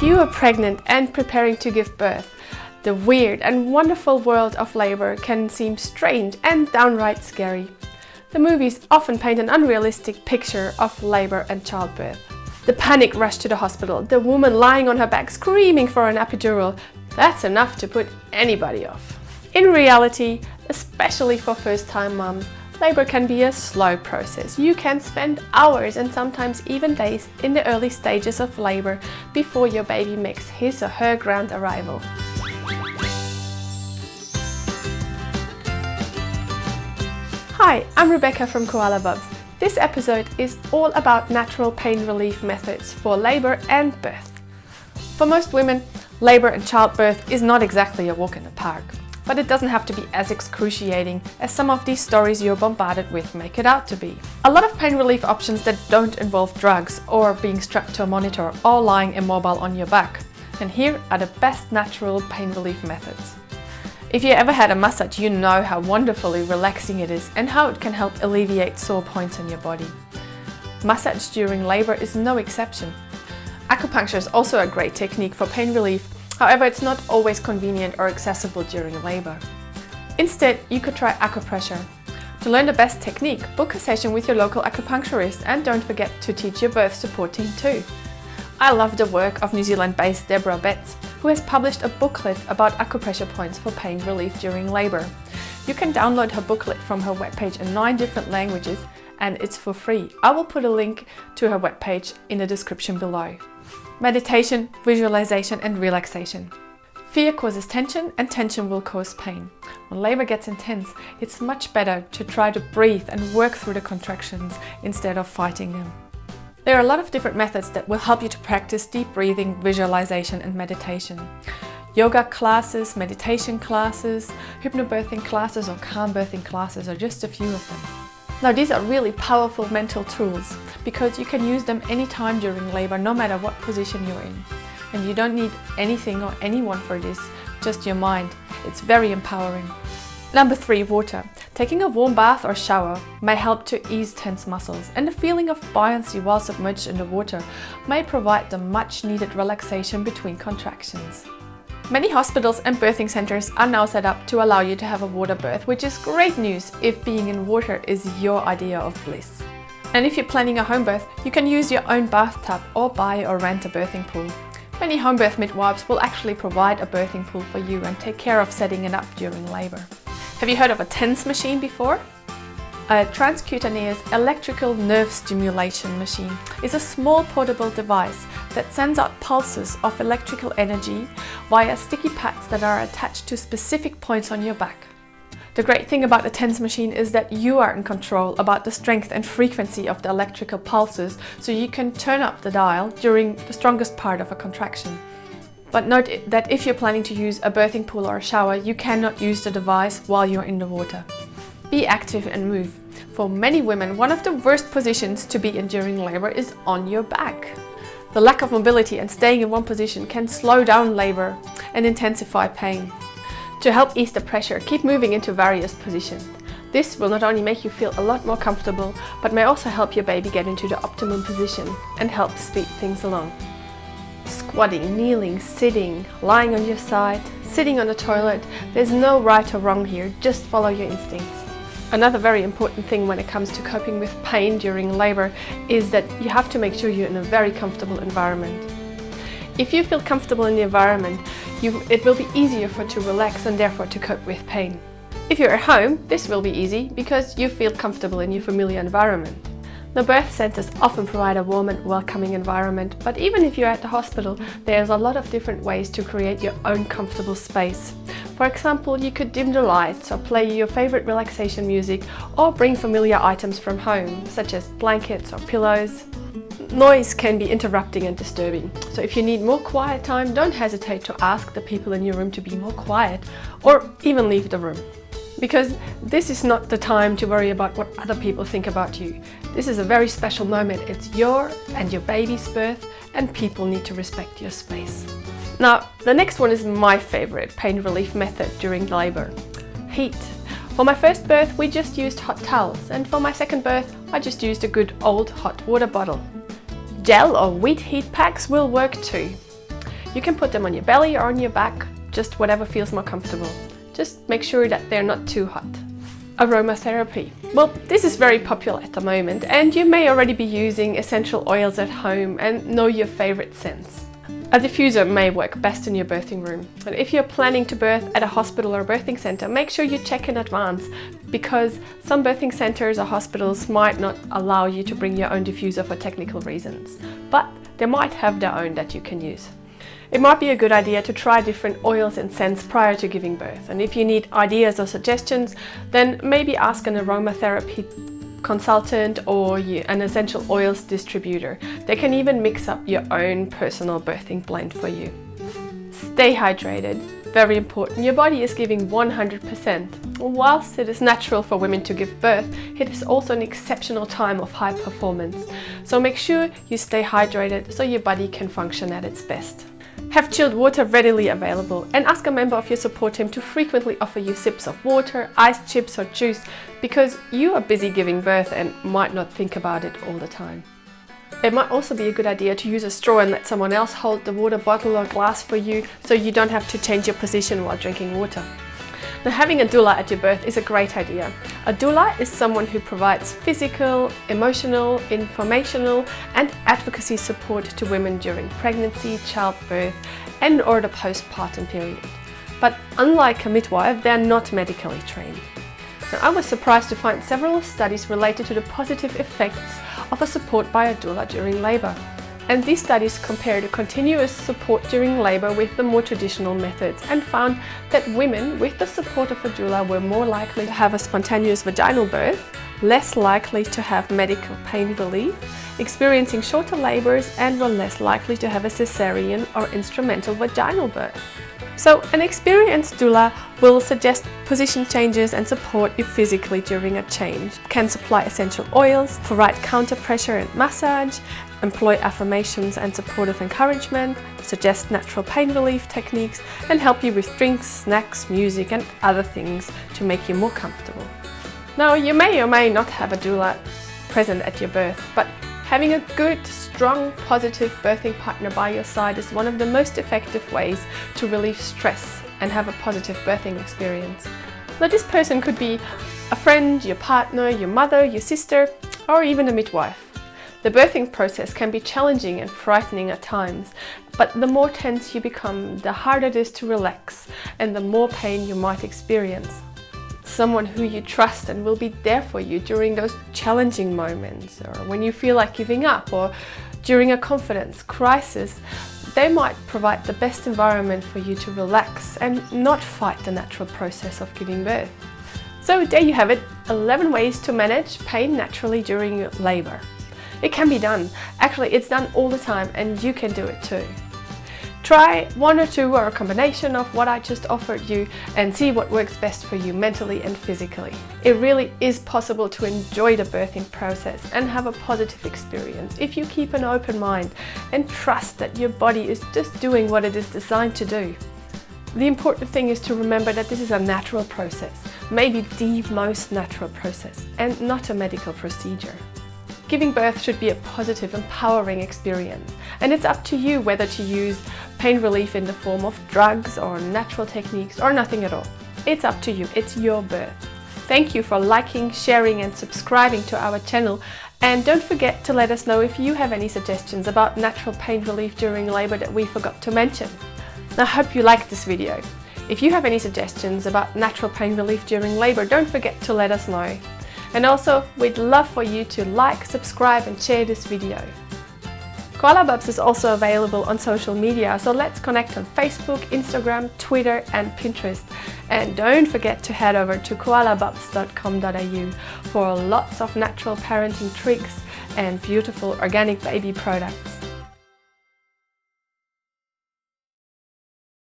you are pregnant and preparing to give birth, the weird and wonderful world of labor can seem strange and downright scary. The movies often paint an unrealistic picture of labor and childbirth. The panic rush to the hospital, the woman lying on her back screaming for an epidural, that's enough to put anybody off. In reality, especially for first-time moms, labor can be a slow process. You can spend hours and sometimes even days in the early stages of labor before your baby makes his or her grand arrival. Hi, I'm Rebecca from Koala Bubs. This episode is all about natural pain relief methods for labor and birth. For most women, labor and childbirth is not exactly a walk in the park. But it doesn't have to be as excruciating as some of these stories you're bombarded with make it out to be. A lot of pain relief options that don't involve drugs or being strapped to a monitor or lying immobile on your back. And here are the best natural pain relief methods. If you ever had a massage, you know how wonderfully relaxing it is and how it can help alleviate sore points on your body. Massage during labor is no exception. Acupuncture is also a great technique for pain relief. However, it's not always convenient or accessible during labor. Instead, you could try acupressure. To learn the best technique, book a session with your local acupuncturist and don't forget to teach your birth support team too. I love the work of New Zealand-based Deborah Betts, who has published a booklet about acupressure points for pain relief during labor. You can download her booklet from her webpage in 9 different languages and it's for free. I will put a link to her webpage in the description below. Meditation, visualization and relaxation. Fear causes tension and tension will cause pain. When labor gets intense, it's much better to try to breathe and work through the contractions instead of fighting them. There are a lot of different methods that will help you to practice deep breathing, visualization and meditation. Yoga classes, meditation classes, hypnobirthing classes or calm birthing classes are just a few of them. Now these are really powerful mental tools because you can use them anytime during labor, no matter what position you're in. And you don't need anything or anyone for this, just your mind. It's very empowering. Number 3, water. Taking a warm bath or shower may help to ease tense muscles, and the feeling of buoyancy while submerged in the water may provide the much needed relaxation between contractions. Many hospitals and birthing centers are now set up to allow you to have a water birth, which is great news if being in water is your idea of bliss. And if you're planning a home birth, you can use your own bathtub or buy or rent a birthing pool. Many home birth midwives will actually provide a birthing pool for you and take care of setting it up during labor. Have you heard of a TENS machine before? A transcutaneous electrical nerve stimulation machine is a small portable device that sends out pulses of electrical energy via sticky pads that are attached to specific points on your back. The great thing about the TENS machine is that you are in control about the strength and frequency of the electrical pulses, so you can turn up the dial during the strongest part of a contraction. But note that if you're planning to use a birthing pool or a shower, you cannot use the device while you're in the water. Be active and move. For many women, one of the worst positions to be in during labor is on your back. The lack of mobility and staying in one position can slow down labor and intensify pain. To help ease the pressure, keep moving into various positions. This will not only make you feel a lot more comfortable, but may also help your baby get into the optimum position and help speed things along. Squatting, kneeling, sitting, lying on your side, sitting on the toilet, there's no right or wrong here, just follow your instincts. Another very important thing when it comes to coping with pain during labor is that you have to make sure you're in a very comfortable environment. If you feel comfortable in the environment, it will be easier to relax and therefore to cope with pain. If you're at home, this will be easy because you feel comfortable in your familiar environment. The birth centers often provide a warm and welcoming environment, but even if you're at the hospital, there's a lot of different ways to create your own comfortable space. For example, you could dim the lights or play your favorite relaxation music or bring familiar items from home, such as blankets or pillows. Noise can be interrupting and disturbing, so if you need more quiet time, don't hesitate to ask the people in your room to be more quiet or even leave the room. Because this is not the time to worry about what other people think about you. This is a very special moment. It's your and your baby's birth, and people need to respect your space. Now, the next one is my favorite pain relief method during labor: heat. For my first birth, we just used hot towels, and for my second birth, I just used a good old hot water bottle. Gel or wheat heat packs will work too. You can put them on your belly or on your back, just whatever feels more comfortable. Just make sure that they're not too hot. Aromatherapy. Well, this is very popular at the moment, and you may already be using essential oils at home and know your favorite scents. A diffuser may work best in your birthing room. And if you're planning to birth at a hospital or birthing center, make sure you check in advance, because some birthing centers or hospitals might not allow you to bring your own diffuser for technical reasons, but they might have their own that you can use. It might be a good idea to try different oils and scents prior to giving birth. And if you need ideas or suggestions, then maybe ask an aromatherapy consultant or an essential oils distributor. They can even mix up your own personal birthing blend for you. Stay hydrated. Very important. Your body is giving 100%. Whilst it is natural for women to give birth, it is also an exceptional time of high performance. So make sure you stay hydrated so your body can function at its best. Have chilled water readily available and ask a member of your support team to frequently offer you sips of water, ice chips or juice, because you are busy giving birth and might not think about it all the time. It might also be a good idea to use a straw and let someone else hold the water bottle or glass for you, so you don't have to change your position while drinking water. Now, having a doula at your birth is a great idea. A doula is someone who provides physical, emotional, informational and advocacy support to women during pregnancy, childbirth and or the postpartum period. But unlike a midwife, they are not medically trained. Now, I was surprised to find several studies related to the positive effects of a support by a doula during labour. And these studies compared the continuous support during labour with the more traditional methods and found that women with the support of a doula were more likely to have a spontaneous vaginal birth, less likely to have medical pain relief, experiencing shorter labours, and were less likely to have a cesarean or instrumental vaginal birth. So an experienced doula will suggest position changes and support you physically during a change, can supply essential oils, provide counter pressure and massage, employ affirmations and supportive encouragement, suggest natural pain relief techniques, and help you with drinks, snacks, music and other things to make you more comfortable. Now, you may or may not have a doula present at your birth, but having a good, strong, positive birthing partner by your side is one of the most effective ways to relieve stress and have a positive birthing experience. Now, this person could be a friend, your partner, your mother, your sister, or even a midwife. The birthing process can be challenging and frightening at times, but the more tense you become, the harder it is to relax and the more pain you might experience. Someone who you trust and will be there for you during those challenging moments, or when you feel like giving up, or during a confidence crisis, they might provide the best environment for you to relax and not fight the natural process of giving birth. So there you have it, 11 ways to manage pain naturally during your labour. It can be done. Actually, it's done all the time and you can do it too. Try one or two or a combination of what I just offered you and see what works best for you mentally and physically. It really is possible to enjoy the birthing process and have a positive experience if you keep an open mind and trust that your body is just doing what it is designed to do. The important thing is to remember that this is a natural process, maybe the most natural process, and not a medical procedure. Giving birth should be a positive, empowering experience, and it's up to you whether to use pain relief in the form of drugs or natural techniques or nothing at all. It's up to you, it's your birth. Thank you for liking, sharing and subscribing to our channel, and don't forget to let us know if you have any suggestions about natural pain relief during labour that we forgot to mention. I hope you liked this video. If you have any suggestions about natural pain relief during labour, don't forget to let us know. And also, we'd love for you to like, subscribe and share this video. Koala Bubs is also available on social media, so let's connect on Facebook, Instagram, Twitter and Pinterest. And don't forget to head over to koalabubs.com.au for lots of natural parenting tricks and beautiful organic baby products.